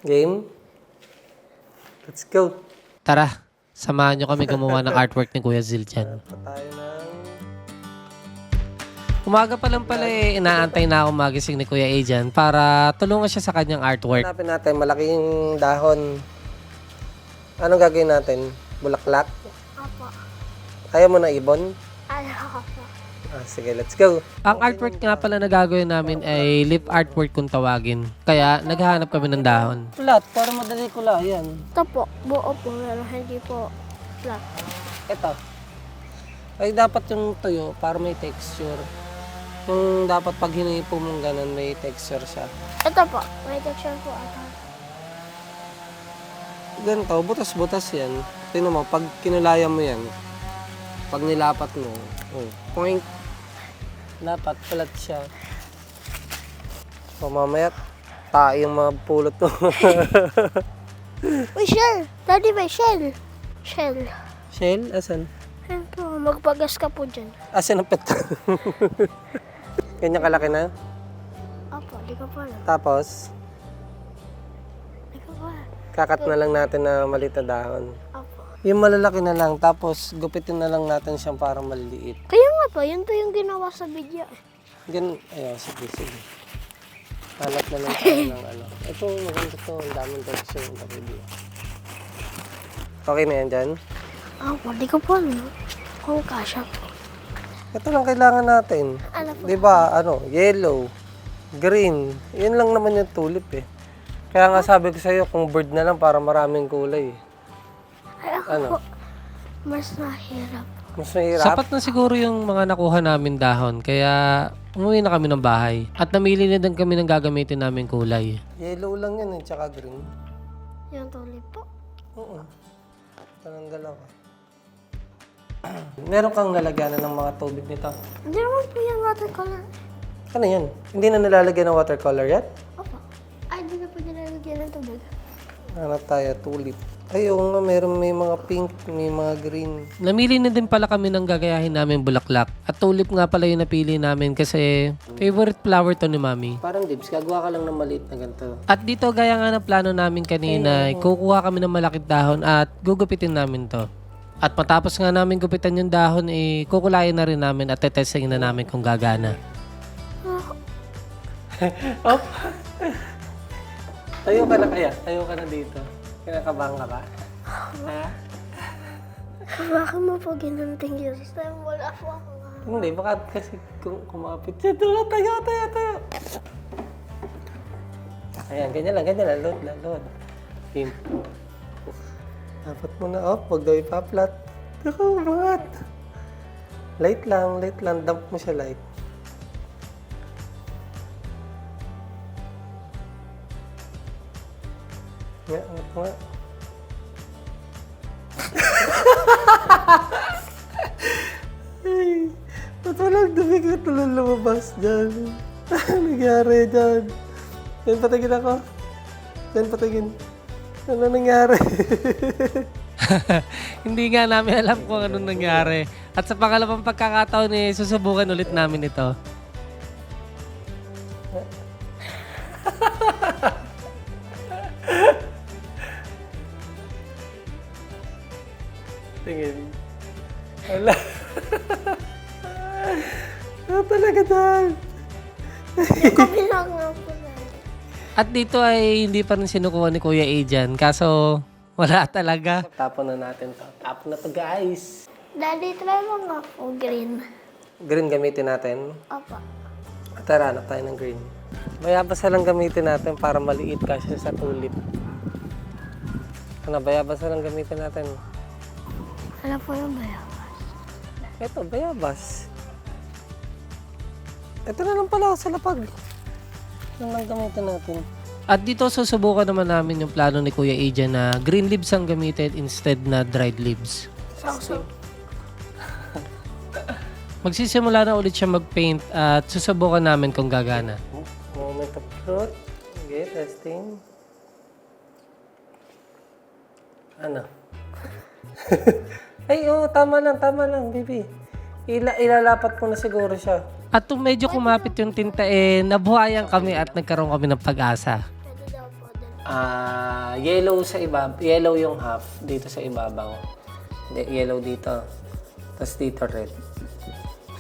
Game? Let's go. Tara, samahan nyo kami gumawa ng artwork ni Kuya Zilchan. Tayo ng... Umaga pa lang pala inaantay na ako magising ni Kuya Adrian para tulungan siya sa kanyang artwork. Hanapin natin, malaking dahon. Anong gagawin natin? Bulaklak? Opo. Ayaw mo na ibon? Ano po? Sige, let's go. Ang artwork nga pala na gagawin namin ay lip artwork kung tawagin. Kaya naghahanap kami ng dahon. Flat, para madali kulayan. Ito po, buo po, pero hindi po flat. Ito. Ay, dapat yung tuyo para may texture. Yung dapat pag hinipo mong ganun, may texture siya. Ito po, may texture po ata. Ganito, butas-butas yan. Tingnan mo, pag kinulayan mo yan, pag nilapat mo, point, dapat flat siya. So, mamaya, yung mga pulot mo. Uy, shell! Daddy, may shell! Shell. Shell? Asan? Ayun po, magpagas ka po dyan. Asan ang pet? Ganyan kalaki na. Opo, di ko pa alam. Tapos, Di ko pa. kakat na lang natin na maliit na dahon. Opo. Yung malalaki na lang, tapos gupitin na lang natin siyang parang maliliit. Kaya nga po, yun po yung ginawa sa video. Ganun, ayaw, sige. Hanap na lang tayo ng ano. Ito, maganda to. Ang daming texture ng video. Okay na yan dyan? Opo, di ko po alam. Kung kasha po. Ito lang kailangan natin. Ano po? Di ba, yellow, green. Yun lang naman yung tulip eh. Kaya nga sabi ko sa'yo, kung bird na lang para maraming kulay. Ay, ako Ano? po, mas nahirap. Mas mahirap. Sapat na siguro yung mga nakuha namin dahon. Kaya umuwi na kami ng bahay. At namili na din kami ng gagamitin namin kulay. Yellow lang yan tsaka green. Yung tulip po. Oo. Ito ng dalawa. Meron kang lalagyanan ng mga tubig nito. Hindi naman po yung watercolor. Ano yan? Hindi na nilalagyan ng watercolor yet? Opo. Ay, di na po nilalagyan ng tubig. Hanap tayo, tulip. Ay, oo nga, may mga pink, may mga green. Namili na din pala kami ng gagayahin namin bulaklak. At tulip nga pala yung napili namin kasi favorite flower to ni Mami. Parang dips, gagawa ka lang ng maliit na ganito. At dito gaya nga ng plano namin kanina, kukuha kami ng malakit dahon at gugupitin namin to. At matapos nga namin gupitan yung dahon, kukulayin na rin namin at tetestingin na namin kung gagana. Oh. Tayo ka na kaya? Tayo ka na dito. Kinakabahan ka ba? Ha? Bakit mo po ginanting yung system? Wala po ako nga. Hindi, baka kasi kumapit siya. Tayo. Ayan, ganyan lang. Load. Pin. Dapat mo na off, huwag daw ipaplat. Ako, bangat. Light lang. Dump mo siya light. Angat mo nga. Ay, ba't walang dumi ka tulang lumabas dyan? Ano nangyari dyan? Yan, patigin ako. Ano nangyari? Hindi nga namin alam kung anong nangyari. At sa pangalawang pagkakataon, susubukan ulit namin ito. Tingin. Wala. Ano talaga dyan? Yung kabilang nga po na. At dito ay hindi pa rin sinukuha ni Kuya Adrian. Kaso wala talaga. Tapon na natin to. Tapon na to, guys. Daddy, try mo nga po green. Green gamitin natin. Opo. Tara, hanap tayo ng green. Bayabasa lang gamitin natin para maliit kasi sa tulip. Bayabasa lang gamitin natin. Ano po yung bayabas? Ito, bayabas. Ito na lang pala sa lapag. Yan lang gamitin natin. At dito susubukan naman namin yung plano ni Kuya Adrian na green leaves ang gamitin instead na dried leaves. Sakso. Magsisimula na ulit siya mag-paint at susubukan namin kung gagana. Moment of truth. Okay, testing. Ano? Ay, tama lang, baby. Ilalapat mo na siguro siya. At kung medyo kumapit yung tinta, nabuhayan kami at nagkaroon kami ng pag-asa. Pwede daw po. Yellow sa yellow yung half dito sa ibabaw. Hindi, yellow dito. Tapos dito red.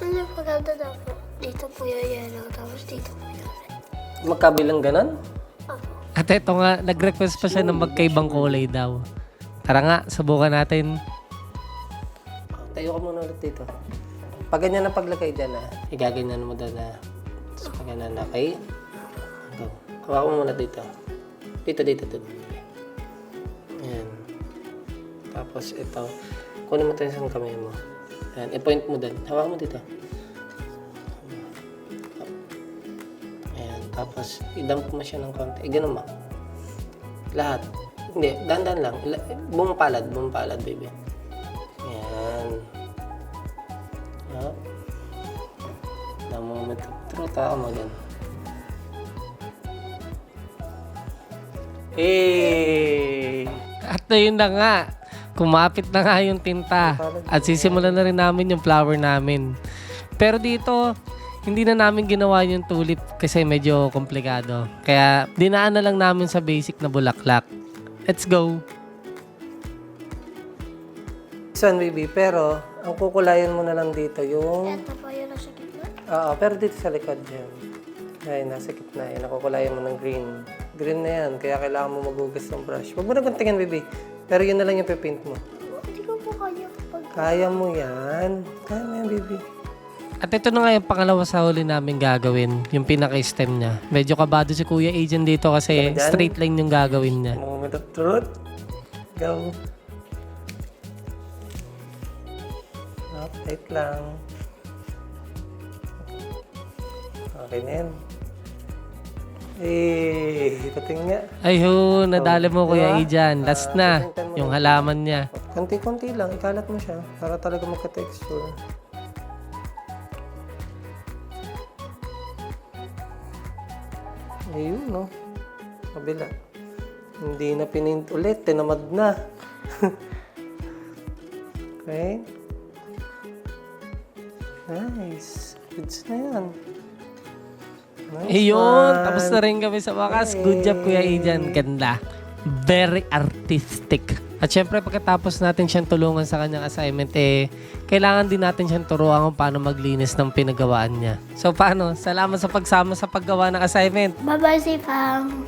Ano pagkada daw po? Dito po yung yellow, tapos dito po yung red. Magkabilang ganon? Opo. At eto nga, nag-request pa siya ng magkaibang kulay daw. Tara nga, subukan natin. Tayo ka muna ulit dito. Pag ganyan na paglagay dyan igaganyan mo doon Tapos pag ganyan na, okay? Go. Hawakan mo muna dito. Dito. Ayan. Tapos ito. Kunin mo ito yung isang kamay mo. Ayan. I-point mo doon. Hawakan mo dito. Ayan. Tapos i-dump mo siya ng konti. Ganun mo. Lahat. Hindi. Dandan lang. Buong palad, baby. Ayan. Yup. The moment of truth, mo dyan. Hey! At ayun na nga, kumapit na nga yung tinta. At sisimulan na rin namin yung flower namin. Pero dito, hindi na namin ginawa yung tulip kasi medyo komplikado. Kaya dinaan na lang namin sa basic na bulaklak. Let's go! Sun, baby. Pero, ang kukulayan mo na lang dito yung... Ito po yung nasa gitna. Oo, pero dito sa likod yan. Ay, nasa gitna yan. Nakukulayan mo ng green. Green na yan, kaya kailangan mo magugas ng brush. Huwag mo na guntingin, baby. Pero yun na lang yung pipaint mo. Hindi ko po kaya pag... Kaya mo yan. Kaya mo yan, baby. At ito na nga yung pangalawa sa huli namin gagawin, yung pinaka-stem niya. Medyo kabado si Kuya Agent dito kasi Ano dyan? straight line yung gagawin niya. Moment of truth. Go. Wait lang. Okay na yan. Eh, pating nga. Ayun, nadali mo Kuya Diba? Agent. Last na, titingnan mo yung na. halaman niya. Konti-konti lang, ikalat mo siya para talaga magka-texture. Ayun, no? Kabila. Hindi na pinint ulit, tinamad na. Okay. Nice. Goods na yan. Nice Ayun, one. tapos na rin kami sa wakas. Good job Kuya Agent. Ganda. Very artistic. At syempre pagkatapos natin siyang tulungan sa kanyang assignment, kailangan din natin siyang turuan kung paano maglinis ng pinagawaan niya. So paano? Salamat sa pagsama sa paggawa ng assignment. Bye-bye, si Pam.